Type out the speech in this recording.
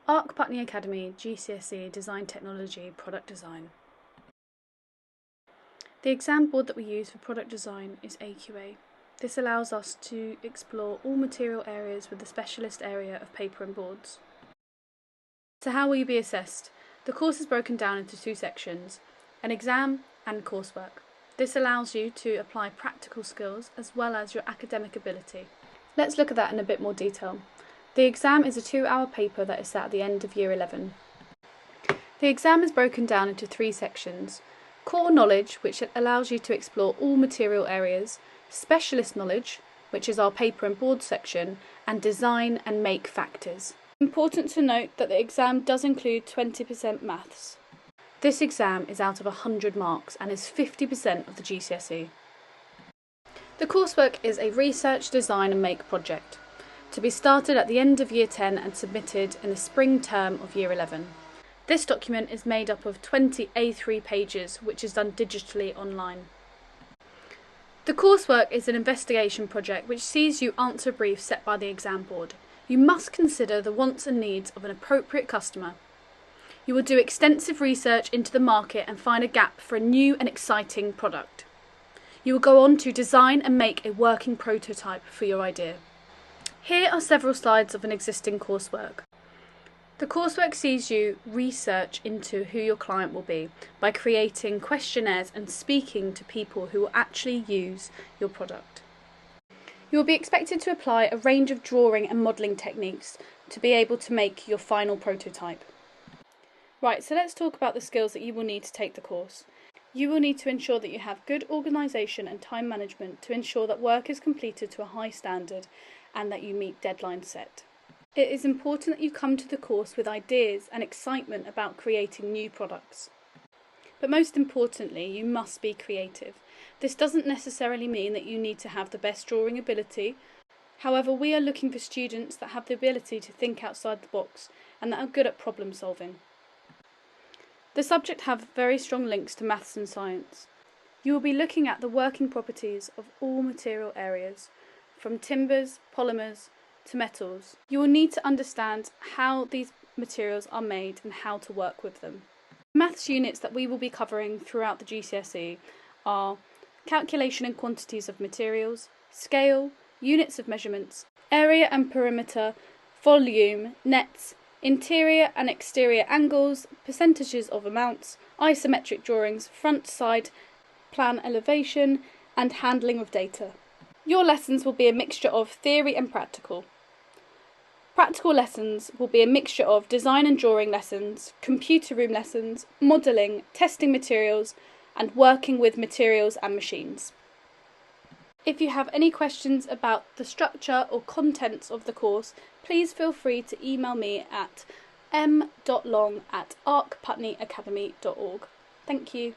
ARC Putney Academy GCSE Design Technology Product Design. The exam board that we use for product design is AQA. This allows us to explore all material areas with the specialist area of paper and boards. So how will you be assessed? The course is broken down into two sections, an exam and coursework. This allows you to apply practical skills as well as your academic ability. Let's look at that in a bit more detail. The exam is a 2-hour paper that is set at the end of Year 11. The exam is broken down into 3 sections. Core knowledge, which allows you to explore all material areas, specialist knowledge, which is our paper and board section, and design and make factors. Important to note that the exam does include 20% maths. This exam is out of 100 marks and is 50% of the GCSE. The coursework is a research, design and make project, to be started at the end of Year 10 and submitted in the spring term of Year 11. This document is made up of 20 A3 pages, which is done digitally online. The coursework is an investigation project which sees you answer a brief set by the exam board. You must consider the wants and needs of an appropriate customer. You will do extensive research into the market and find a gap for a new and exciting product. You will go on to design and make a working prototype for your idea. Here are several slides of an existing coursework. The coursework sees you research into who your client will be by creating questionnaires and speaking to people who will actually use your product. You will be expected to apply a range of drawing and modelling techniques to be able to make your final prototype. Right, so let's talk about the skills that you will need to take the course. You will need to ensure that you have good organisation and time management to ensure that work is completed to a high standard and that you meet deadlines set. It is important that you come to the course with ideas and excitement about creating new products. But most importantly, you must be creative. This doesn't necessarily mean that you need to have the best drawing ability. However, we are looking for students that have the ability to think outside the box and that are good at problem solving. The subject have very strong links to maths and science. You will be looking at the working properties of all material areas, from timbers, polymers, to metals. You will need to understand how these materials are made and how to work with them. Maths units that we will be covering throughout the GCSE are calculation and quantities of materials, scale, units of measurements, area and perimeter, volume, nets, interior and exterior angles, percentages of amounts, isometric drawings, front, side, plan elevation, and handling of data. Your lessons will be a mixture of theory and practical. Practical lessons will be a mixture of design and drawing lessons, computer room lessons, modelling, testing materials, and working with materials and machines. If you have any questions about the structure or contents of the course, please feel free to email me at m.long@arcputneyacademy.org. Thank you.